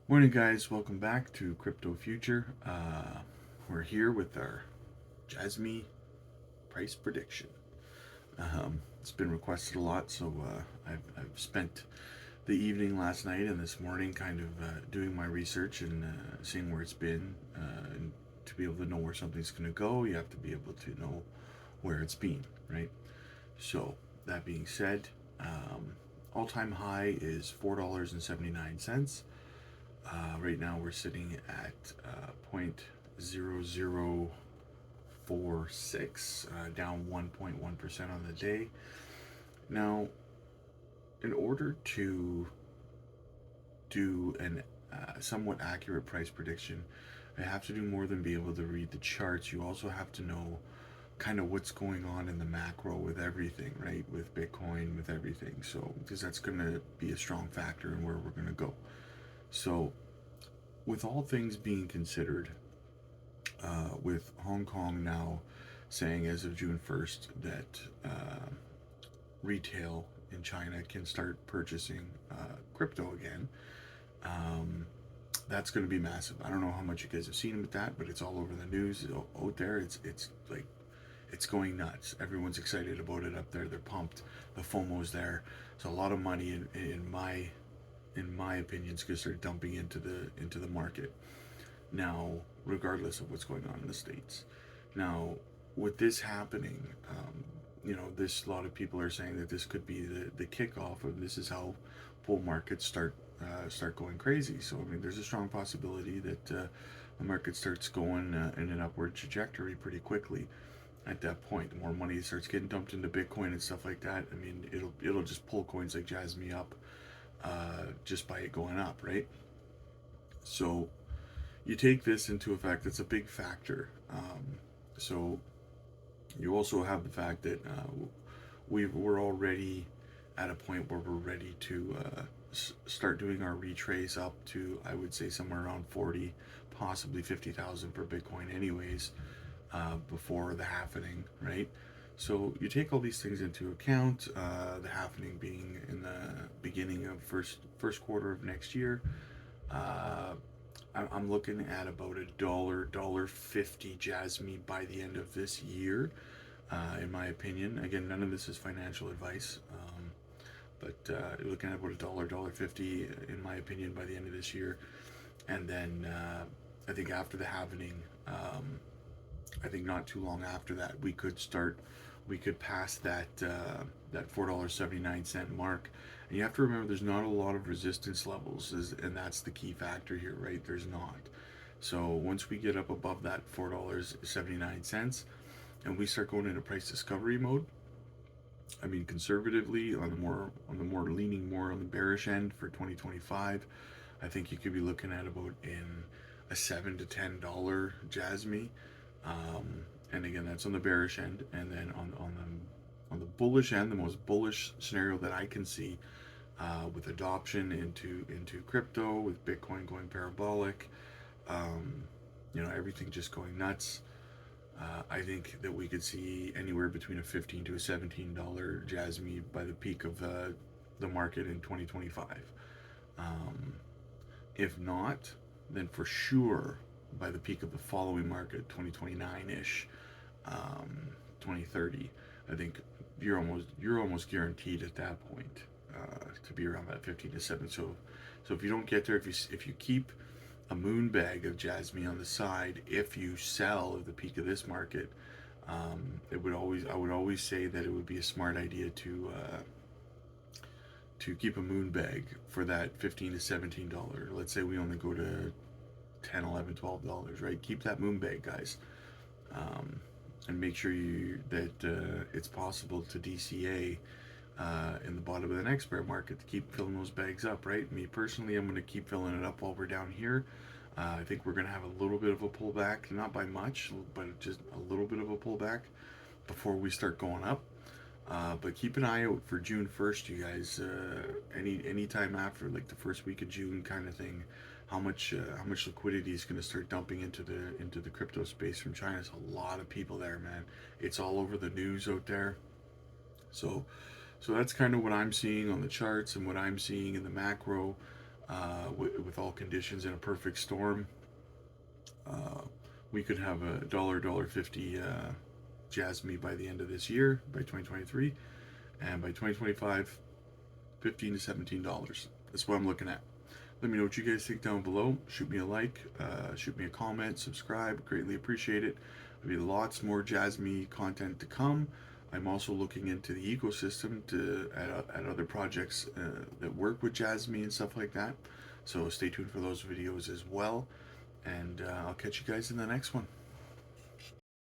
Morning, guys. Welcome back to Crypto Future. We're here with our Jasmy price prediction. It's been requested a lot, so I've spent the evening last night and this morning kind of doing my research and seeing where it's been. And to be able to know where something's going to go, you have to be able to know where it's been, right? So, that being said, all time high is $4.79. Right now we're sitting at 0.0046, down 1.1% on the day. Now, in order to do an somewhat accurate price prediction, I have to do more than be able to read the charts. You also have to know kind of what's going on in the macro with everything, right? With Bitcoin, with everything. So, because that's going to be a strong factor in where we're going to go. So, with all things being considered, with Hong Kong now saying as of June 1st that retail in China can start purchasing crypto again, um, that's going to be massive. I don't know how much you guys have seen with that, but it's all over the news out there. It's like it's going nuts. Everyone's excited about it up there. They're pumped. The FOMO's there. So a lot of money in my opinion is going to start dumping into the market now, regardless of what's going on in the states. Now, with this happening, this a lot of people are saying that this could be the kickoff of this is how bull markets start going crazy. So I mean, there's a strong possibility that the market starts going in an upward trajectory pretty quickly. At that point, the more money starts getting dumped into Bitcoin and stuff like that, I mean, it'll just pull coins like Jasmy up just by it going up, right? So you take this into effect, it's a big factor. So you also have the fact that we're already at a point where we're ready to start doing our retrace up to, I would say, somewhere around 40, possibly 50,000 per Bitcoin, anyways, before the halvening, right? So you take all these things into account. The halvening being in the beginning of first quarter of next year. Uh, I'm looking at about dollar 50 Jasmy by the end of this year, in my opinion. Again, none of this is financial advice, but you're looking at about dollar 50, in my opinion, by the end of this year. And then I think after the halvening, I think not too long after that, we could pass that $4.79 mark. And you have to remember, there's not a lot of resistance levels, and that's the key factor here, right? There's not. So once we get up above that $4.79, and we start going into price discovery mode, I mean, conservatively on the more leaning more on the bearish end for 2025, I think you could be looking at about in a $7 to $10 Jasmy. And again, that's on the bearish end, and then on the bullish end, the most bullish scenario that I can see, with adoption into crypto, with Bitcoin going parabolic, everything just going nuts. I think that we could see anywhere between a $15 to a $17 Jasmy by the peak of the market in 2025. Um, if not, then for sure by the peak of the following market, 2029 ish, 2030, I think you're almost guaranteed at that point to be around that 15 to 7. So if you don't get there, if you keep a moon bag of Jasmy on the side, if you sell at the peak of this market, I would always say that it would be a smart idea to keep a moon bag for that $15 to $17. Let's say we only go to 10, 11, $12, right? Keep that moon bag, guys, and make sure that it's possible to DCA in the bottom of the next bear market to keep filling those bags up, right? Me personally, I'm going to keep filling it up while we're down here. I think we're going to have a little bit of a pullback, not by much, but just a little bit of a pullback before we start going up. But keep an eye out for June 1st, you guys. Any time after, like the first week of June, kind of thing. How much liquidity is going to start dumping into the crypto space from China? There's a lot of people there, man. It's all over the news out there. So, so that's kind of what I'm seeing on the charts and what I'm seeing in the macro. with all conditions in a perfect storm. We could have a $1.50 Jasmy by the end of this year, by 2023, and by 2025, $15 to $17. That's what I'm looking at. Let me know what you guys think down below. Shoot me a like, shoot me a comment, subscribe. Greatly appreciate it. There'll be lots more Jasmy content to come. I'm also looking into the ecosystem at other projects that work with Jasmy and stuff like that. So stay tuned for those videos as well. And I'll catch you guys in the next one.